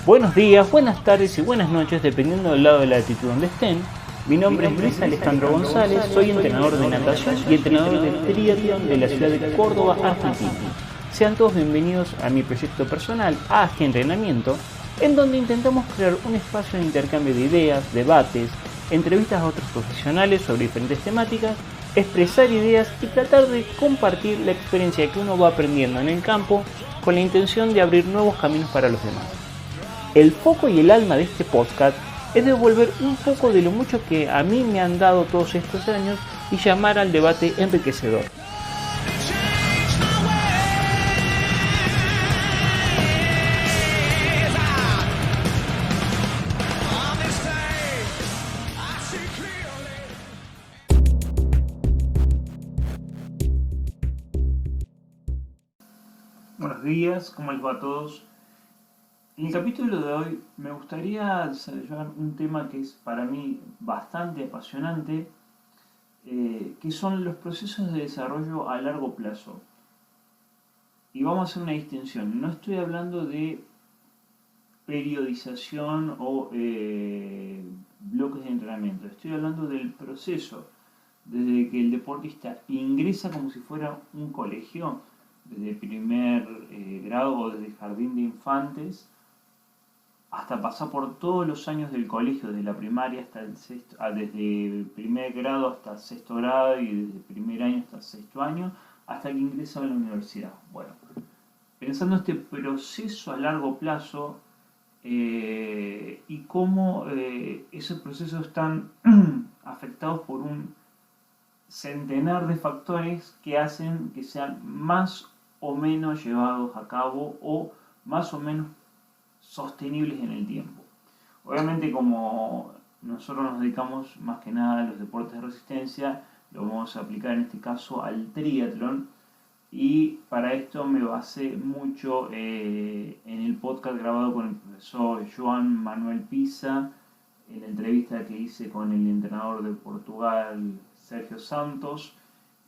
Buenos días, buenas tardes y buenas noches, dependiendo del lado de la latitud donde estén. Mi nombre es Luis Alejandro González, soy entrenador de natación y entrenador de triatlón de la ciudad de Córdoba, Argentina. Sean todos bienvenidos a mi proyecto personal, AG Entrenamiento, en donde intentamos crear un espacio de intercambio de ideas, debates, entrevistas a otros profesionales sobre diferentes temáticas, expresar ideas y tratar de compartir la experiencia que uno va aprendiendo en el campo con la intención de abrir nuevos caminos para los demás. El foco y el alma de este podcast es devolver un poco de lo mucho que a mí me han dado todos estos años y llamar al debate enriquecedor. Buenos días, ¿cómo les va a todos? En el capítulo de hoy me gustaría desarrollar un tema que es para mí bastante apasionante, que son los procesos de desarrollo a largo plazo. Y vamos a hacer una distinción. No estoy hablando de periodización o bloques de entrenamiento. Estoy hablando del proceso, desde que el deportista ingresa como si fuera un colegio, desde primer grado o desde jardín de infantes, hasta pasar por todos los años del colegio, desde la primaria hasta el sexto, desde el primer grado hasta el sexto grado y desde el primer año hasta el sexto año, hasta que ingresa a la universidad. Bueno, pensando este proceso a largo plazo y cómo esos procesos están afectados por un centenar de factores que hacen que sean más o menos llevados a cabo o más o menos sostenibles en el tiempo. Obviamente, como nosotros nos dedicamos más que nada a los deportes de resistencia, lo vamos a aplicar en este caso al triatlón, y para esto me basé mucho en el podcast grabado con el profesor Joan Manuel Pisa, en la entrevista que hice con el entrenador de Portugal Sergio Santos,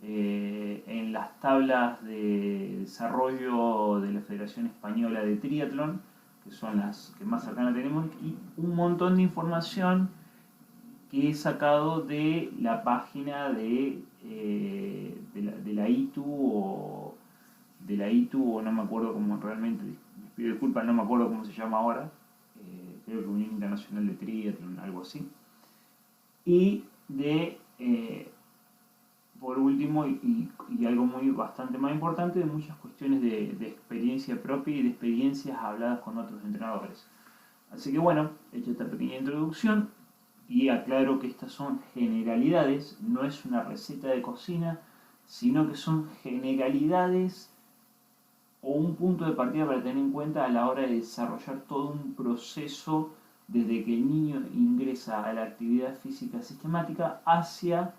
en las tablas de desarrollo de la Federación Española de Triatlón, que son las que más cercanas tenemos, y un montón de información que he sacado de la página de la ITU o no me acuerdo cómo realmente, les pido disculpas, no me acuerdo cómo se llama ahora, creo que Unión Internacional de Triatlón, algo así, y de por último, y algo bastante más importante, de muchas cuestiones de experiencia propia y de experiencias habladas con otros entrenadores. Así que bueno, hecha esta pequeña introducción, y aclaro que estas son generalidades, no es una receta de cocina, sino que son generalidades o un punto de partida para tener en cuenta a la hora de desarrollar todo un proceso desde que el niño ingresa a la actividad física sistemática hacia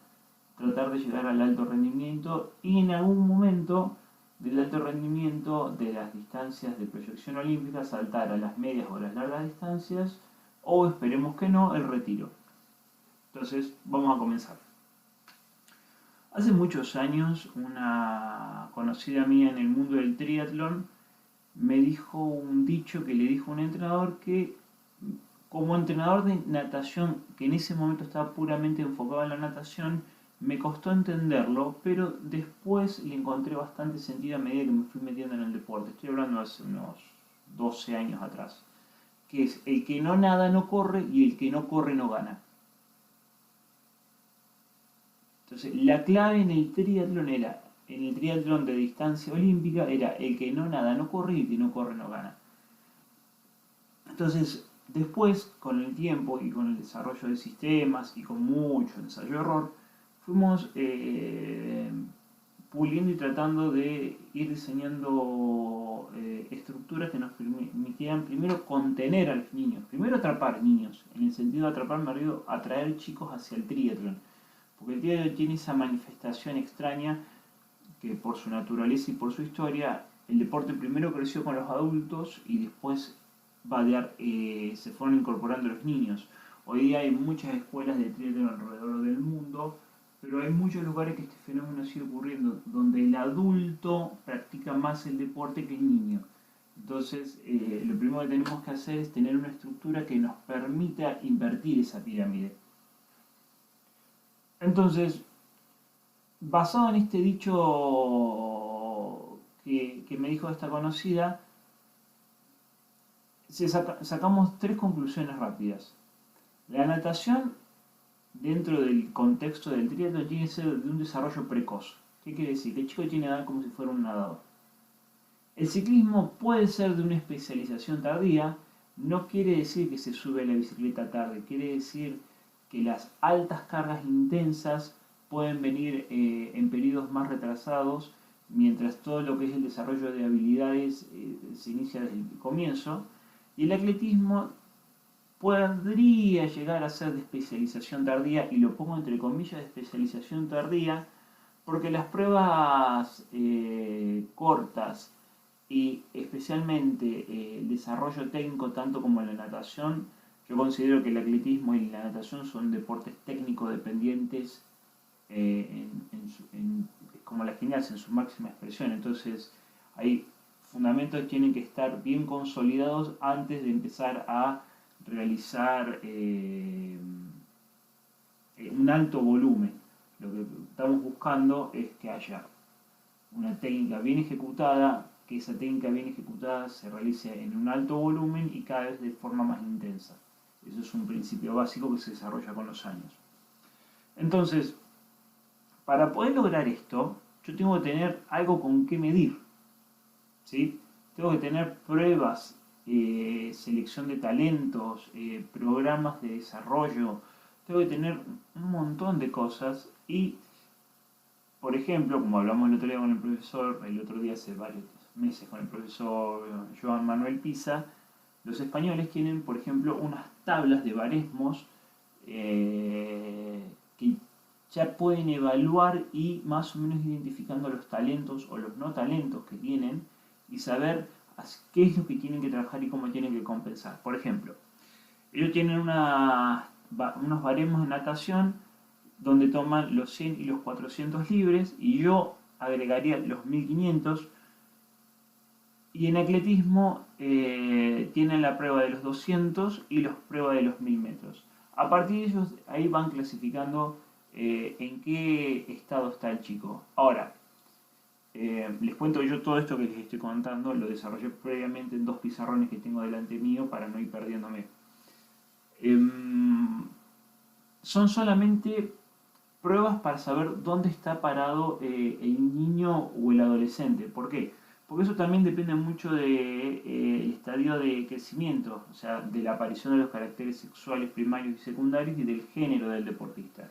tratar de llegar al alto rendimiento y en algún momento del alto rendimiento de las distancias de proyección olímpica saltar a las medias o las largas distancias o, esperemos que no, el retiro. Entonces vamos a comenzar. Hace muchos años una conocida mía en el mundo del triatlón me dijo un dicho que le dijo un entrenador que, como entrenador de natación, que en ese momento estaba puramente enfocado en la natación, me costó entenderlo, pero después le encontré bastante sentido a medida que me fui metiendo en el deporte. Estoy hablando de hace unos 12 años atrás. Que es: el que no nada no corre y el que no corre no gana. Entonces, la clave en el triatlón de distancia olímpica era: el que no nada no corre y el que no corre no gana. Entonces, después, con el tiempo y con el desarrollo de sistemas y con mucho ensayo-error, fuimos puliendo y tratando de ir diseñando estructuras que nos permitieran primero contener a los niños, primero atrapar niños, en el sentido de atrapar me refiero a atraer chicos hacia el triatlón, porque el triatlón tiene esa manifestación extraña que, por su naturaleza y por su historia, el deporte primero creció con los adultos y después se fueron incorporando los niños. Hoy día hay muchas escuelas de triatlón alrededor del mundo, pero hay muchos lugares que este fenómeno sigue ocurriendo, donde el adulto practica más el deporte que el niño. Entonces, lo primero que tenemos que hacer es tener una estructura que nos permita invertir esa pirámide. Entonces, basado en este dicho que me dijo esta conocida, sacamos tres conclusiones rápidas. La natación, dentro del contexto del triatlón, tiene que ser de un desarrollo precoz. ¿Qué quiere decir? Que el chico tiene que nadar como si fuera un nadador. El ciclismo puede ser de una especialización tardía, no quiere decir que se sube a la bicicleta tarde, quiere decir que las altas cargas intensas pueden venir en periodos más retrasados, mientras todo lo que es el desarrollo de habilidades se inicia desde el comienzo. Y el atletismo podría llegar a ser de especialización tardía, y lo pongo entre comillas de especialización tardía, porque las pruebas cortas y especialmente el desarrollo técnico, tanto como en la natación, yo considero que el atletismo y la natación son deportes técnico dependientes como la gimnasia en su máxima expresión. Entonces, hay fundamentos que tienen que estar bien consolidados antes de empezar a realizar un alto volumen. Lo que estamos buscando es que haya una técnica bien ejecutada, que esa técnica bien ejecutada se realice en un alto volumen y cada vez de forma más intensa. Eso es un principio básico que se desarrolla con los años. Entonces, para poder lograr esto, yo tengo que tener algo con qué medir. ¿Sí? Tengo que tener pruebas, selección de talentos, programas de desarrollo. Tengo que tener un montón de cosas y, por ejemplo, como hablamos el otro día con el profesor, el otro día hace varios meses con el profesor Joan Manuel Pisa, los españoles tienen, por ejemplo, unas tablas de baresmos que ya pueden evaluar y más o menos identificando los talentos o los no talentos que tienen y saber qué es lo que tienen que trabajar y cómo tienen que compensar. Por ejemplo, ellos tienen unos baremos de natación donde toman los 100 y los 400 libres y yo agregaría los 1500. Y en atletismo tienen la prueba de los 200 y la prueba de los 1000 metros. A partir de ellos, ahí van clasificando en qué estado está el chico. Ahora, les cuento yo todo esto que les estoy contando, lo desarrollé previamente en dos pizarrones que tengo delante mío para no ir perdiéndome. Son solamente pruebas para saber dónde está parado el niño o el adolescente. ¿Por qué? Porque eso también depende mucho del estadio de crecimiento, o sea, de la aparición de los caracteres sexuales primarios y secundarios y del género del deportista.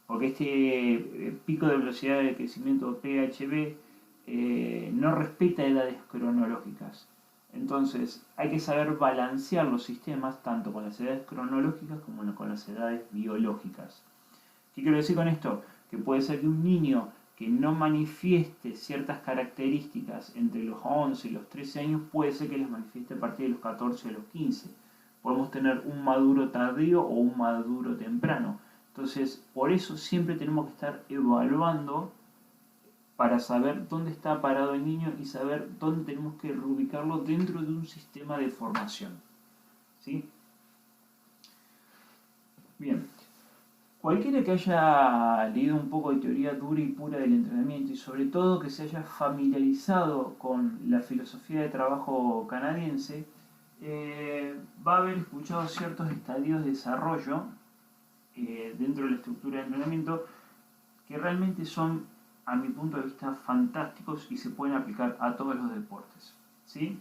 Porque este pico de velocidad de crecimiento PHB no respeta edades cronológicas. Entonces hay que saber balancear los sistemas tanto con las edades cronológicas como con las edades biológicas. ¿Qué quiero decir con esto? Que puede ser que un niño que no manifieste ciertas características entre los 11 y los 13 años, puede ser que les manifieste a partir de los 14 o los 15. Podemos tener un maduro tardío o un maduro temprano. Entonces, por eso siempre tenemos que estar evaluando para saber dónde está parado el niño y saber dónde tenemos que reubicarlo dentro de un sistema de formación. ¿Sí? Bien. Cualquiera que haya leído un poco de teoría dura y pura del entrenamiento y sobre todo que se haya familiarizado con la filosofía de trabajo canadiense, va a haber escuchado ciertos estadios de desarrollo dentro de la estructura de entrenamiento que realmente son, a mi punto de vista, fantásticos y se pueden aplicar a todos los deportes. ¿Sí?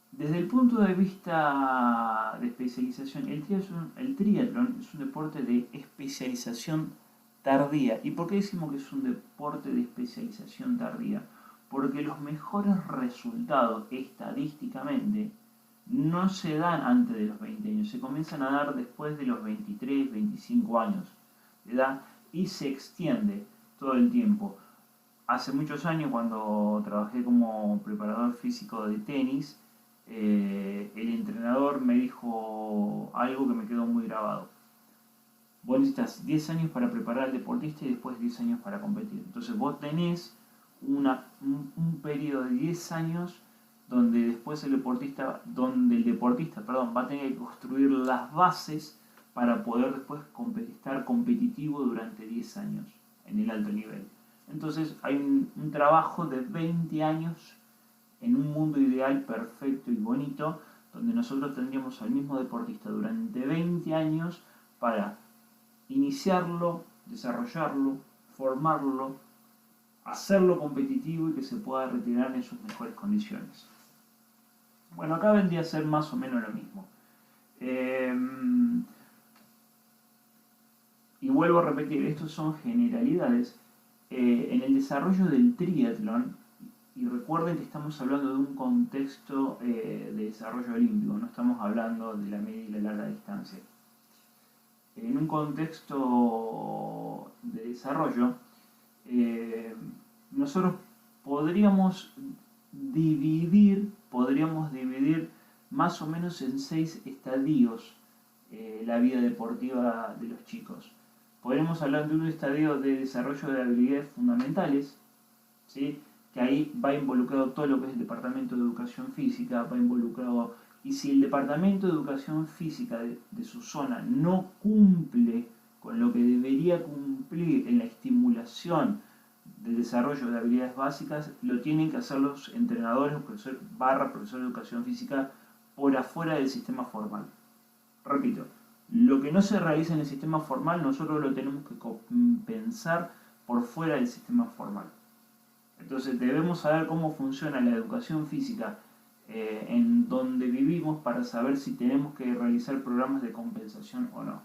Desde el punto de vista de especialización, el triatlón es un deporte de especialización tardía. ¿Y por qué decimos que es un deporte de especialización tardía? Porque los mejores resultados estadísticamente no se dan antes de los 20 años, se comienzan a dar después de los 23, 25 años de edad y se extiende todo el tiempo. Hace muchos años, cuando trabajé como preparador físico de tenis, el entrenador me dijo algo que me quedó muy grabado. Vos necesitas 10 años para preparar al deportista y después 10 años para competir. Entonces vos tenés un periodo de 10 años donde después donde el deportista, perdón, va a tener que construir las bases para poder después estar competitivo durante 10 años en el alto nivel. Entonces hay un trabajo de 20 años en un mundo ideal perfecto y bonito, donde nosotros tendríamos al mismo deportista durante 20 años para iniciarlo, desarrollarlo, formarlo, hacerlo competitivo y que se pueda retirar en sus mejores condiciones. Bueno, acá vendría a ser más o menos lo mismo. Y vuelvo a repetir, estos son generalidades. En el desarrollo del triatlón, y recuerden que estamos hablando de un contexto de desarrollo olímpico, no estamos hablando de la media y la larga distancia. En un contexto de desarrollo, nosotros podríamos dividir más o menos en 6 estadios la vida deportiva de los chicos. Podremos hablar de un estadio de desarrollo de habilidades fundamentales, ¿sí? Que ahí va involucrado todo lo que es el departamento de educación física, va involucrado, y si el departamento de educación física de su zona no cumple con lo que debería cumplir en la estimulación del desarrollo de habilidades básicas, lo tienen que hacer los entrenadores, profesor de educación física, por afuera del sistema formal. Repito, lo que no se realiza en el sistema formal nosotros lo tenemos que compensar por fuera del sistema formal. Entonces debemos saber cómo funciona la educación física en donde vivimos para saber si tenemos que realizar programas de compensación o no.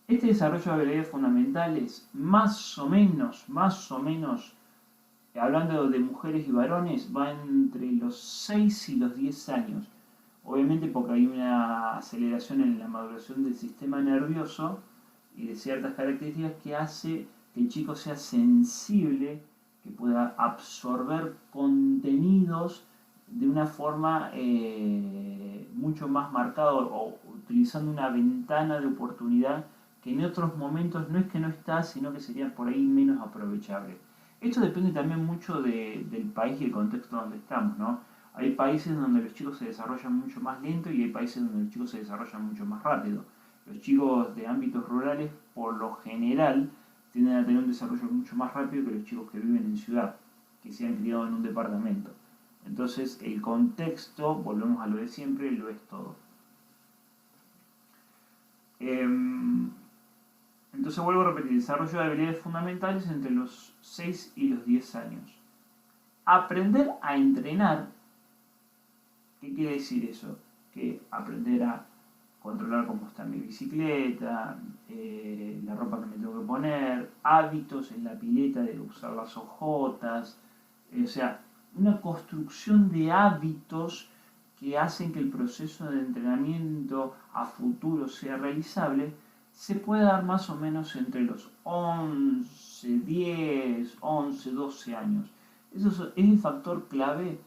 Este desarrollo de habilidades fundamentales, más o menos, hablando de mujeres y varones, va entre los 6 y los 10 años. Obviamente porque hay una aceleración en la maduración del sistema nervioso y de ciertas características que hace que el chico sea sensible, que pueda absorber contenidos de una forma mucho más marcada o utilizando una ventana de oportunidad que en otros momentos no es que no está, sino que sería por ahí menos aprovechable. Esto depende también mucho del país y el contexto donde estamos, ¿no? Hay países donde los chicos se desarrollan mucho más lento y hay países donde los chicos se desarrollan mucho más rápido. Los chicos de ámbitos rurales, por lo general, tienden a tener un desarrollo mucho más rápido que los chicos que viven en ciudad, que se han criado en un departamento. Entonces, el contexto, volvemos a lo de siempre, lo es todo. Entonces, vuelvo a repetir, desarrollo de habilidades fundamentales entre los 6 y los 10 años. Aprender a entrenar, ¿qué quiere decir eso? Que aprender a controlar cómo está mi bicicleta, la ropa que me tengo que poner, hábitos en la pileta de usar las ojotas, o sea, una construcción de hábitos que hacen que el proceso de entrenamiento a futuro sea realizable, se puede dar más o menos entre los 11, 10, 11, 12 años. Eso es el factor clave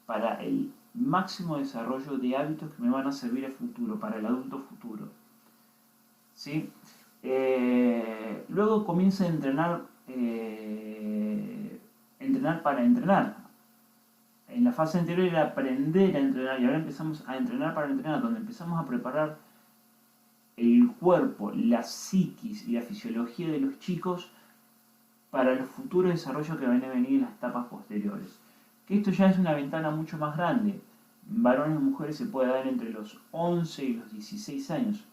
para el máximo desarrollo de hábitos que me van a servir a futuro, para el adulto futuro. ¿Sí? Luego comienza a entrenar para entrenar. En la fase anterior era aprender a entrenar y ahora empezamos a entrenar para entrenar, donde empezamos a preparar el cuerpo, la psiquis y la fisiología de los chicos para los futuros desarrollos que van a venir en las etapas posteriores. Que esto ya es una ventana mucho más grande. Varones y mujeres se puede dar entre los 11 y los 16 años.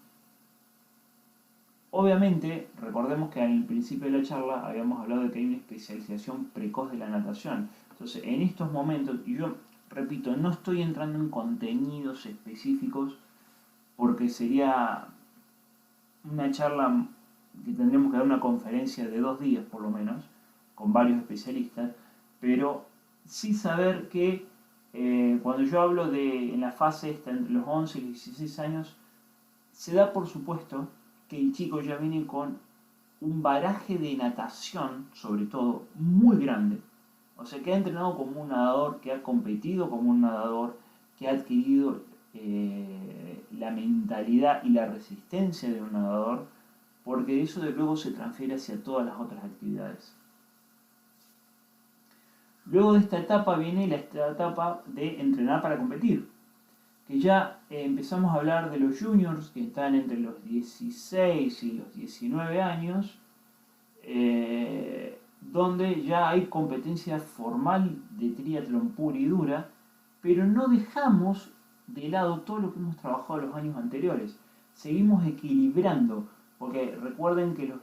Obviamente, recordemos que al principio de la charla habíamos hablado de que hay una especialización precoz de la natación. Entonces, en estos momentos, y yo repito, no estoy entrando en contenidos específicos porque sería una charla que tendremos que dar una conferencia de 2 días por lo menos, con varios especialistas, pero sí saber que cuando yo hablo de en la fase esta entre los 11 y los 16 años, se da por supuesto que el chico ya viene con un bagaje de natación, sobre todo, muy grande. O sea, que ha entrenado como un nadador, que ha competido como un nadador, que ha adquirido la mentalidad y la resistencia de un nadador, porque eso de luego se transfiere hacia todas las otras actividades. Luego de esta etapa viene esta etapa de entrenar para competir, que ya empezamos a hablar de los juniors que están entre los 16 y los 19 años, donde ya hay competencia formal de triatlón pura y dura, pero no dejamos de lado todo lo que hemos trabajado los años anteriores. Seguimos equilibrando, porque recuerden que los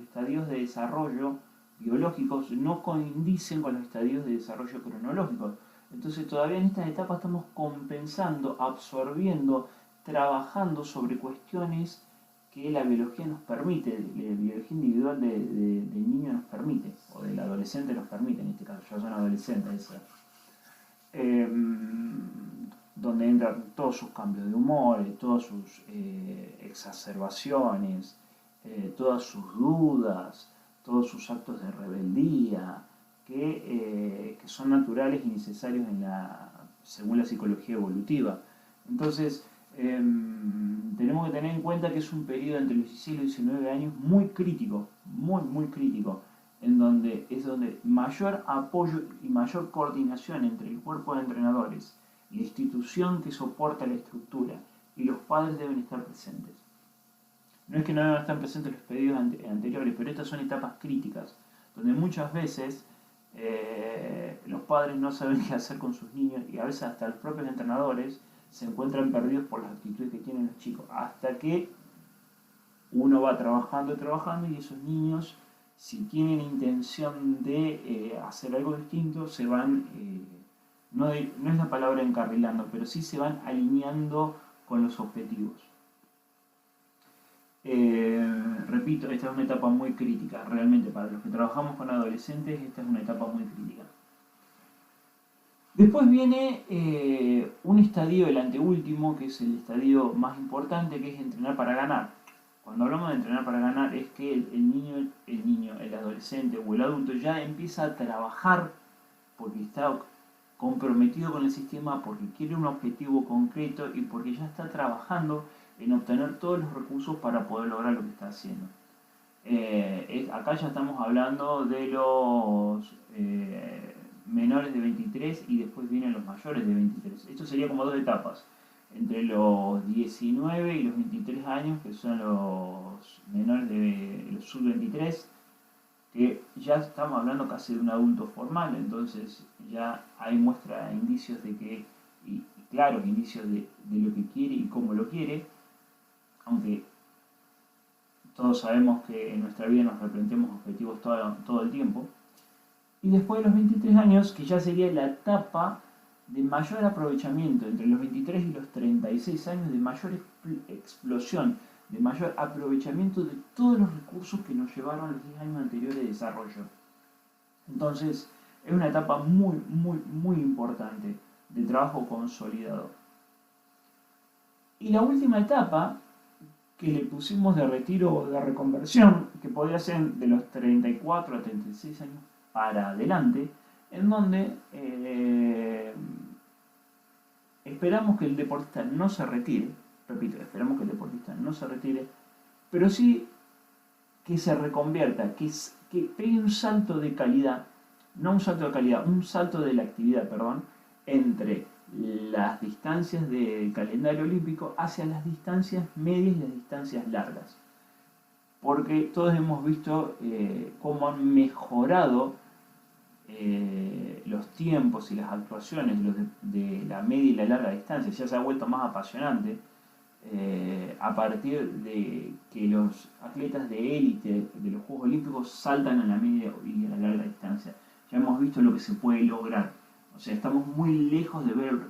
estadios de desarrollo biológicos no coinciden con los estadios de desarrollo cronológicos. Entonces todavía en estas etapas estamos compensando, absorbiendo, trabajando sobre cuestiones que la biología nos permite, la biología individual del niño nos permite, o del adolescente nos permite, en este caso, yo soy un adolescente, eh, donde entran todos sus cambios de humor, todas sus exacerbaciones, todas sus dudas, todos sus actos de rebeldía, que son naturales y necesarios según la psicología evolutiva. Entonces, tenemos que tener en cuenta que es un periodo entre los 16 y los 19 años muy crítico, muy crítico, en donde es donde mayor apoyo y mayor coordinación entre el cuerpo de entrenadores, la institución que soporta la estructura y los padres deben estar presentes. No es que no estén presentes los pedidos anteriores, pero estas son etapas críticas, donde muchas veces los padres no saben qué hacer con sus niños y a veces hasta los propios entrenadores se encuentran perdidos por las actitudes que tienen los chicos, hasta que uno va trabajando y esos niños, si tienen intención de hacer algo distinto, se van, no es la palabra encarrilando, pero sí se van alineando con los objetivos. Repito, esta es una etapa muy crítica, realmente para los que trabajamos con adolescentes, esta es una etapa muy crítica. Después viene un estadio, el anteúltimo, que es el estadio más importante, que es entrenar para ganar. Cuando hablamos de entrenar para ganar es que el niño, el adolescente o el adulto ya empieza a trabajar porque está comprometido con el sistema, porque quiere un objetivo concreto y porque ya está trabajando en obtener todos los recursos para poder lograr lo que está haciendo. Acá ya estamos hablando de los menores de 23 y después vienen los mayores de 23. Esto sería como dos etapas, entre los 19 y los 23 años, que son los menores de los sub-23, que ya estamos hablando casi de un adulto formal, entonces ya hay indicios de que, y claros indicios de lo que quiere y cómo lo quiere, aunque todos sabemos que en nuestra vida nos replanteamos objetivos todo el tiempo. Y después de los 23 años, que ya sería la etapa de mayor aprovechamiento, entre los 23 y los 36 años, de mayor explosión, de mayor aprovechamiento de todos los recursos que nos llevaron los 10 años anteriores de desarrollo. Entonces, es una etapa muy importante de trabajo consolidado. Y la última etapa que le pusimos de retiro o de reconversión, que podría ser de los 34 a 36 años para adelante, en donde esperamos que el deportista no se retire, repito, esperamos que el deportista no se retire, pero sí que se reconvierta, que pegue un salto de calidad, no un salto de calidad, un salto de la actividad, perdón, entre las distancias del calendario olímpico hacia las distancias medias y las distancias largas. Porque todos hemos visto cómo han mejorado los tiempos y las actuaciones de la media y la larga distancia. Ya se ha vuelto más apasionante a partir de que los atletas de élite de los Juegos Olímpicos saltan a la media y a la larga distancia. Ya hemos visto lo que se puede lograr. O sea, estamos muy lejos de ver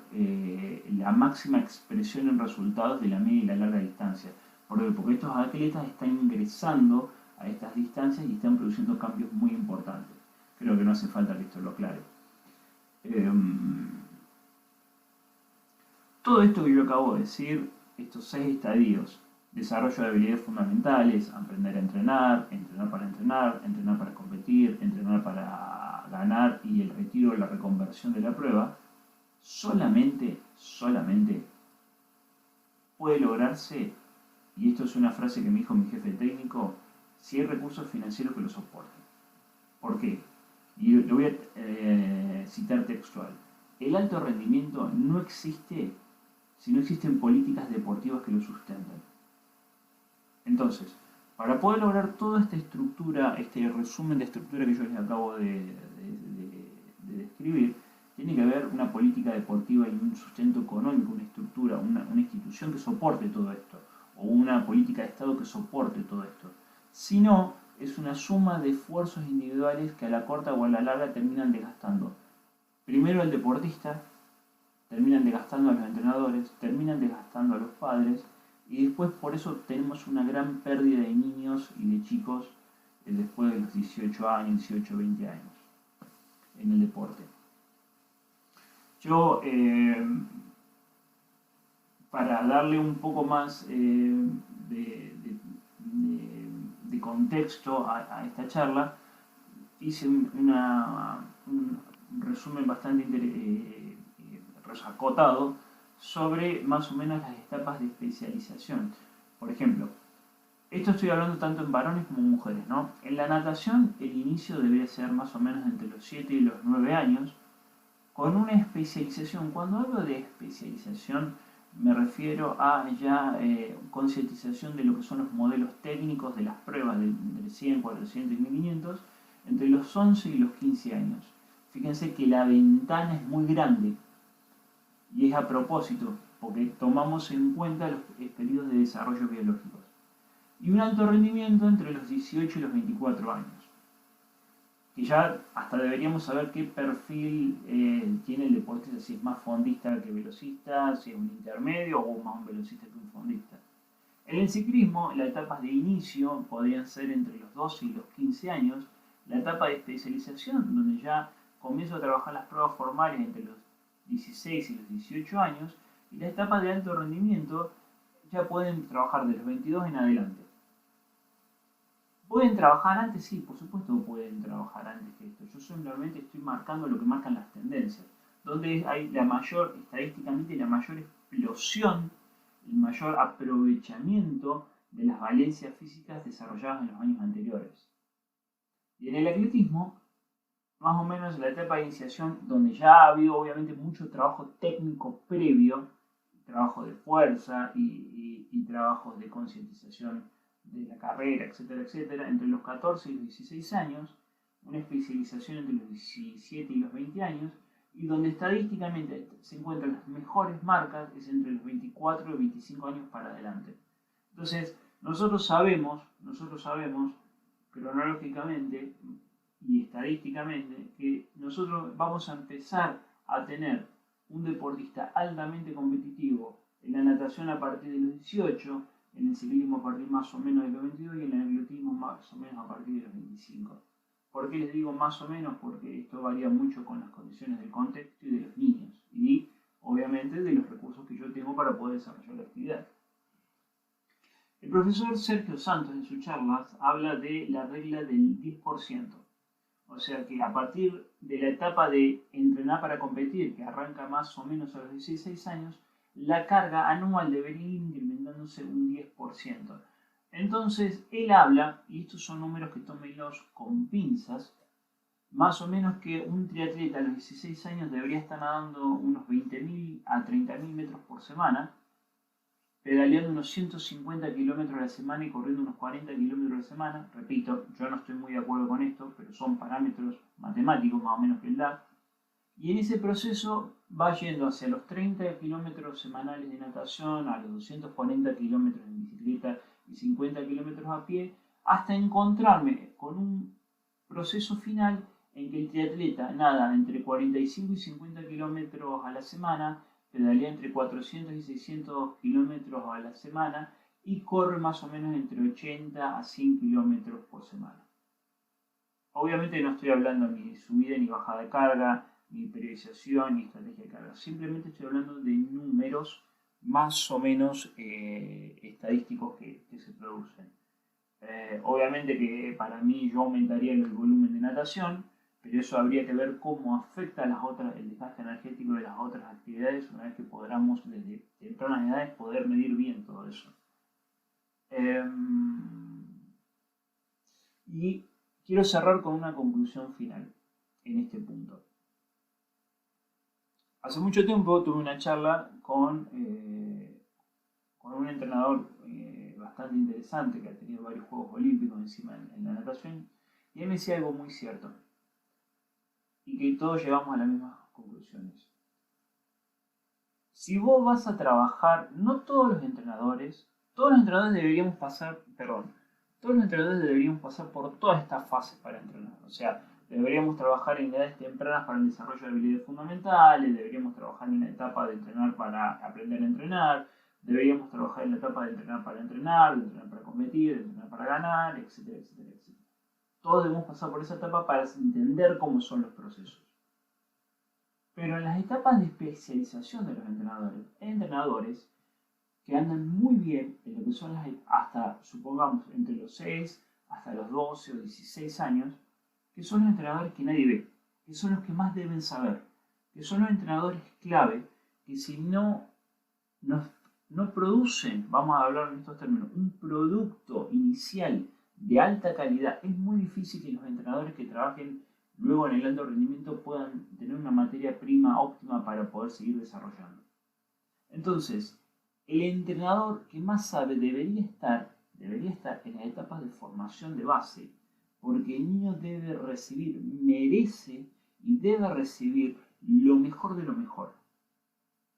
la máxima expresión en resultados de la media y la larga distancia. Porque estos atletas están ingresando a estas distancias y están produciendo cambios muy importantes. Creo que no hace falta que esto lo aclare. Todo esto que yo acabo de decir, estos 6 estadios: desarrollo de habilidades fundamentales, aprender a entrenar, entrenar para competir, entrenar para ganar y el retiro o la reconversión de la prueba, solamente puede lograrse, y esto es una frase que me dijo mi jefe técnico, si hay recursos financieros que lo soporten. ¿Por qué? Y lo voy a citar textual. El alto rendimiento no existe si no existen políticas deportivas que lo sustenten. Entonces, para poder lograr toda esta estructura, este resumen de estructura que yo les acabo de describir, tiene que haber una política deportiva y un sustento económico, una estructura, una institución que soporte todo esto, o una política de Estado que soporte todo esto. Si no, es una suma de esfuerzos individuales que a la corta o a la larga terminan desgastando. Primero al deportista, terminan desgastando a los entrenadores, terminan desgastando a los padres, y después por eso tenemos una gran pérdida de niños y de chicos después de los 18 años, 18, 20 años en el deporte. Yo, para darle un poco más de contexto a esta charla, hice un resumen bastante acotado sobre más o menos las etapas de especialización. Por ejemplo, esto estoy hablando tanto en varones como en mujeres, ¿no? En la natación el inicio debería ser más o menos entre los 7 y los 9 años, con una especialización. Cuando hablo de especialización me refiero a ya concientización de lo que son los modelos técnicos de las pruebas del 100, 400 y 1500 entre los 11 y los 15 años. Fíjense que la ventana es muy grande y es a propósito porque tomamos en cuenta los periodos de desarrollo biológicos. Y un alto rendimiento entre los 18 y los 24 años. Que ya hasta deberíamos saber qué perfil tiene el deportista, si es más fondista que velocista, si es un intermedio o más un velocista que un fondista. En el ciclismo, las etapas de inicio podrían ser entre los 12 y los 15 años, la etapa de especialización, donde ya comienzo a trabajar las pruebas formales entre los 16 y los 18 años, y la etapa de alto rendimiento ya pueden trabajar de los 22 en adelante. ¿Pueden trabajar antes? Sí, por supuesto que pueden trabajar antes que esto. Yo simplemente estoy marcando lo que marcan las tendencias, donde hay la mayor, estadísticamente, la mayor explosión, el mayor aprovechamiento de las valencias físicas desarrolladas en los años anteriores. Y en el atletismo, más o menos en la etapa de iniciación, donde ya ha habido obviamente mucho trabajo técnico previo, trabajo de fuerza y trabajos de concientización de la carrera, etcétera, etcétera, entre los 14 y los 16 años, una especialización entre los 17 y los 20 años, y donde estadísticamente se encuentran las mejores marcas es entre los 24 y 25 años para adelante. Entonces, nosotros sabemos cronológicamente y estadísticamente que nosotros vamos a empezar a tener un deportista altamente competitivo en la natación a partir de los 18, en el ciclismo a partir más o menos de los 22 y en el atletismo más o menos a partir de los 25. ¿Por qué les digo más o menos? Porque esto varía mucho con las condiciones del contexto y de los niños y obviamente de los recursos que yo tengo para poder desarrollar la actividad. El profesor Sergio Santos en sus charlas habla de la regla del 10%. O sea que a partir de la etapa de entrenar para competir, que arranca más o menos a los 16 años, la carga anual debería ir incrementándose un 10%. Entonces, él habla, y estos son números que tómenlos con pinzas, más o menos que un triatleta a los 16 años debería estar nadando unos 20.000 a 30.000 metros por semana, pedaleando unos 150 kilómetros a la semana y corriendo unos 40 kilómetros a la semana. Repito, yo no estoy muy de acuerdo con esto, pero son parámetros matemáticos más o menos que él da. Y en ese proceso va yendo hacia los 30 kilómetros semanales de natación, a los 240 kilómetros en bicicleta y 50 kilómetros a pie, hasta encontrarme con un proceso final en que el triatleta nada entre 45 y 50 kilómetros a la semana, pedalea entre 400 y 600 kilómetros a la semana y corre más o menos entre 80 a 100 kilómetros por semana. Obviamente no estoy hablando ni de subida ni bajada de carga, ni periodización, ni estrategia de carga. Simplemente estoy hablando de números más o menos estadísticos que se producen. Obviamente que para mí yo aumentaría el volumen de natación, pero eso habría que ver cómo afecta el desgaste energético de las otras actividades una vez que podamos desde tempranas edades poder medir bien todo eso. Y quiero cerrar con una conclusión final. en este punto. Hace mucho tiempo tuve una charla con un entrenador bastante interesante que ha tenido varios Juegos Olímpicos encima en la natación, y él me decía algo muy cierto y que todos llegamos a las mismas conclusiones. Si vos vas a trabajar, no todos los entrenadores deberíamos pasar, todos los entrenadores deberíamos pasar por todas estas fases para entrenar. O sea, deberíamos trabajar en edades tempranas para el desarrollo de habilidades fundamentales, deberíamos trabajar en la etapa de entrenar para aprender a entrenar, deberíamos trabajar en la etapa de entrenar, de entrenar para competir, de entrenar para ganar, etcétera, etcétera, etcétera. Todos debemos pasar por esa etapa para entender cómo son los procesos. Pero en las etapas de especialización de los entrenadores, hay entrenadores que andan muy bien en lo que son hasta, supongamos, entre los 6 hasta los 12 o 16 años, que son los entrenadores que nadie ve, que son los que más deben saber, que son los entrenadores clave, que si no producen, vamos a hablar en estos términos, un producto inicial de alta calidad, es muy difícil que los entrenadores que trabajen luego en el alto rendimiento puedan tener una materia prima óptima para poder seguir desarrollando. Entonces, el entrenador que más sabe debería estar en las etapas de formación de base, porque el niño debe recibir, merece y debe recibir lo mejor de lo mejor.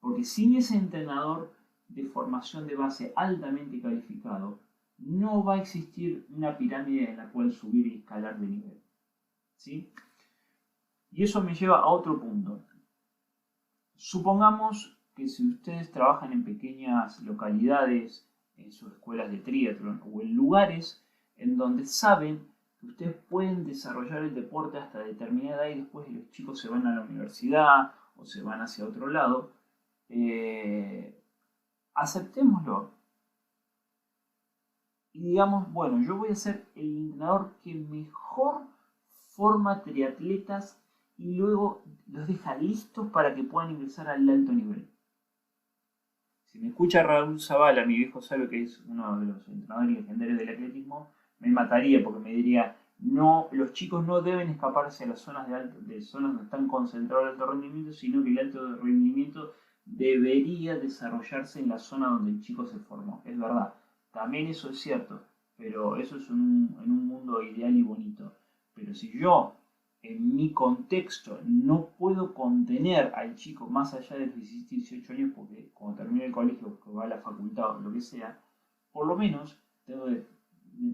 Porque sin ese entrenador de formación de base altamente calificado, no va a existir una pirámide en la cual subir y escalar de nivel. ¿Sí? Y eso me lleva a otro punto. Supongamos que si ustedes trabajan en pequeñas localidades, en sus escuelas de triatlón o en lugares en donde saben que ustedes pueden desarrollar el deporte hasta determinada edad y después los chicos se van a la universidad o se van hacia otro lado, aceptémoslo y digamos, bueno, yo voy a ser el entrenador que mejor forma triatletas y luego los deja listos para que puedan ingresar al alto nivel. Si me escucha Raúl Zavala, mi viejo sabe que es uno de los entrenadores legendarios del atletismo, me mataría porque me diría, no, los chicos no deben escaparse a las zonas de zonas donde están concentrados el alto rendimiento, sino que el alto rendimiento debería desarrollarse en la zona donde el chico se formó. Es verdad, también eso es cierto, pero eso es en un mundo ideal y bonito. Pero si yo en mi contexto no puedo contener al chico más allá de los 17, 18 años, porque cuando termine el colegio, que va a la facultad o lo que sea, por lo menos tengo que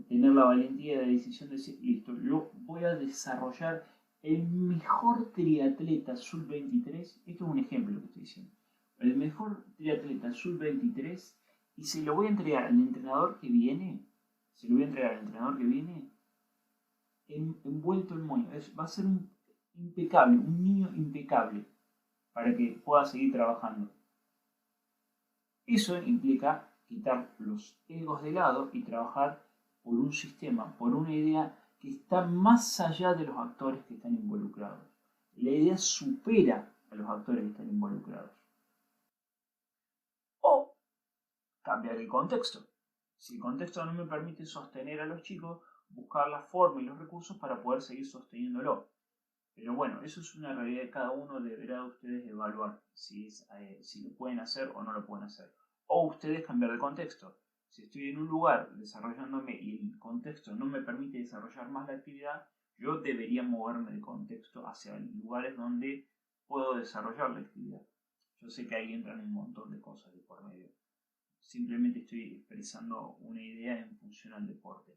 tener la valentía de la decisión de decir, listo, yo voy a desarrollar el mejor triatleta sub-23, esto es un ejemplo que estoy diciendo, el mejor triatleta sub-23 y se lo voy a entregar al entrenador que viene, envuelto en moño. Va a ser un niño impecable para que pueda seguir trabajando. Eso implica quitar los egos de lado y trabajar por un sistema, por una idea que está más allá de los actores que están involucrados. La idea supera a los actores que están involucrados. O cambiar el contexto. Si el contexto no me permite sostener a los chicos, buscar la forma y los recursos para poder seguir sosteniéndolo. Pero bueno, eso es una realidad que cada uno deberá ustedes evaluar si lo pueden hacer o no lo pueden hacer. O ustedes cambiar de contexto. Si estoy en un lugar desarrollándome y el contexto no me permite desarrollar más la actividad, yo debería moverme de contexto hacia lugares donde puedo desarrollar la actividad. Yo sé que ahí entran un montón de cosas de por medio. Simplemente estoy expresando una idea en función al deporte.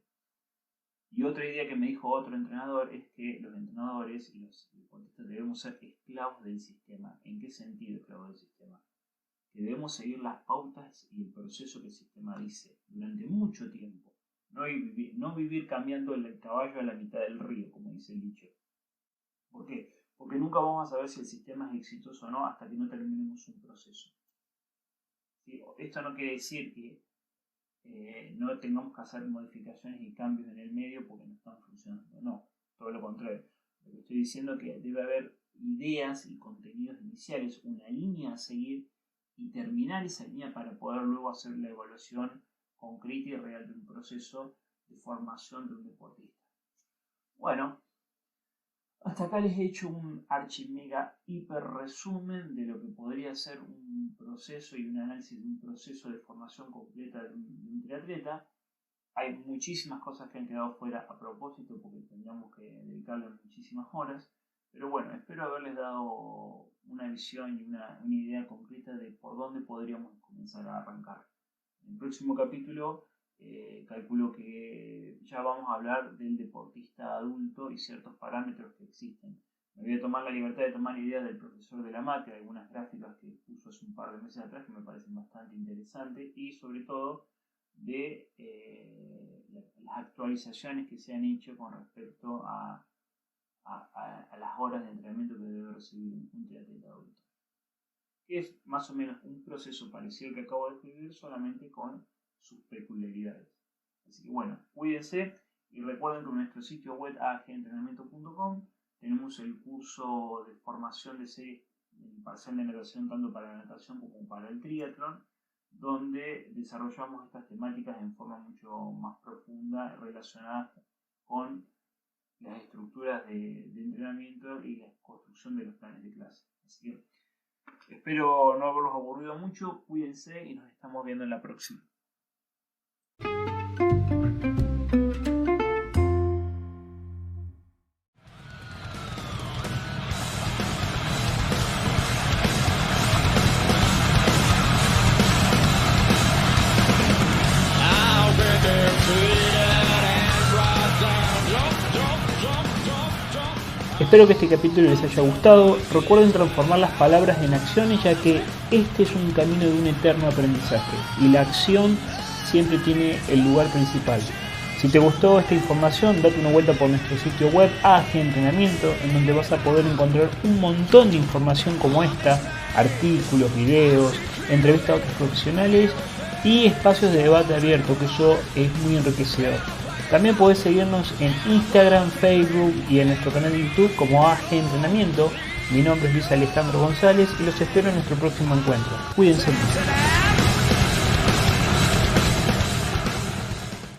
Y otra idea que me dijo otro entrenador es que los entrenadores y los deportistas debemos ser esclavos del sistema. ¿En qué sentido esclavos del sistema? Que debemos seguir las pautas y el proceso que el sistema dice durante mucho tiempo. No vivir cambiando el caballo a la mitad del río, como dice el dicho. ¿Por qué? Porque nunca vamos a saber si el sistema es exitoso o no hasta que no terminemos un proceso. ¿Sí? Esto no quiere decir que no tengamos que hacer modificaciones y cambios en el medio porque no están funcionando. No, todo lo contrario. Lo que estoy diciendo es que debe haber ideas y contenidos iniciales, una línea a seguir y terminar esa línea para poder luego hacer la evaluación concreta y real de un proceso de formación de un deportista. Bueno, Hasta acá les he hecho un archi mega hiper resumen de lo que podría ser un proceso y un análisis de un proceso de formación completa de un triatleta. Hay muchísimas cosas que han quedado fuera a propósito porque tendríamos que dedicarle muchísimas horas. Pero bueno, espero haberles dado una visión y una idea concreta de por dónde podríamos comenzar a arrancar. En el próximo capítulo calculo que ya vamos a hablar del deportista adulto y ciertos parámetros que existen. Me voy a tomar la libertad de tomar ideas del profesor de la mate, algunas gráficas que puso hace un par de meses atrás que me parecen bastante interesantes y sobre todo de las actualizaciones que se han hecho con respecto a las horas de entrenamiento que debe recibir un triatleta adulto. Que es más o menos un proceso parecido al que acabo de escribir, solamente con sus peculiaridades. Así que bueno, cuídense y recuerden que en nuestro sitio web agentrenamiento.com tenemos el curso de formación de series parcial de natación tanto para la natación como para el triatlón, donde desarrollamos estas temáticas en forma mucho más profunda relacionadas con las estructuras de entrenamiento y la construcción de los planes de clase. Así que espero no haberlos aburrido mucho, cuídense y nos estamos viendo en la próxima. Espero que este capítulo les haya gustado. Recuerden transformar las palabras en acciones, ya que este es un camino de un eterno aprendizaje y la acción siempre tiene el lugar principal. Si te gustó esta información, date una vuelta por nuestro sitio web AG Entrenamiento, en donde vas a poder encontrar un montón de información como esta, artículos, videos, entrevistas a otros profesionales y espacios de debate abierto, que eso es muy enriquecedor. También podés seguirnos en Instagram, Facebook y en nuestro canal de YouTube como AG Entrenamiento. Mi nombre es Luis Alejandro González y los espero en nuestro próximo encuentro. Cuídense mucho.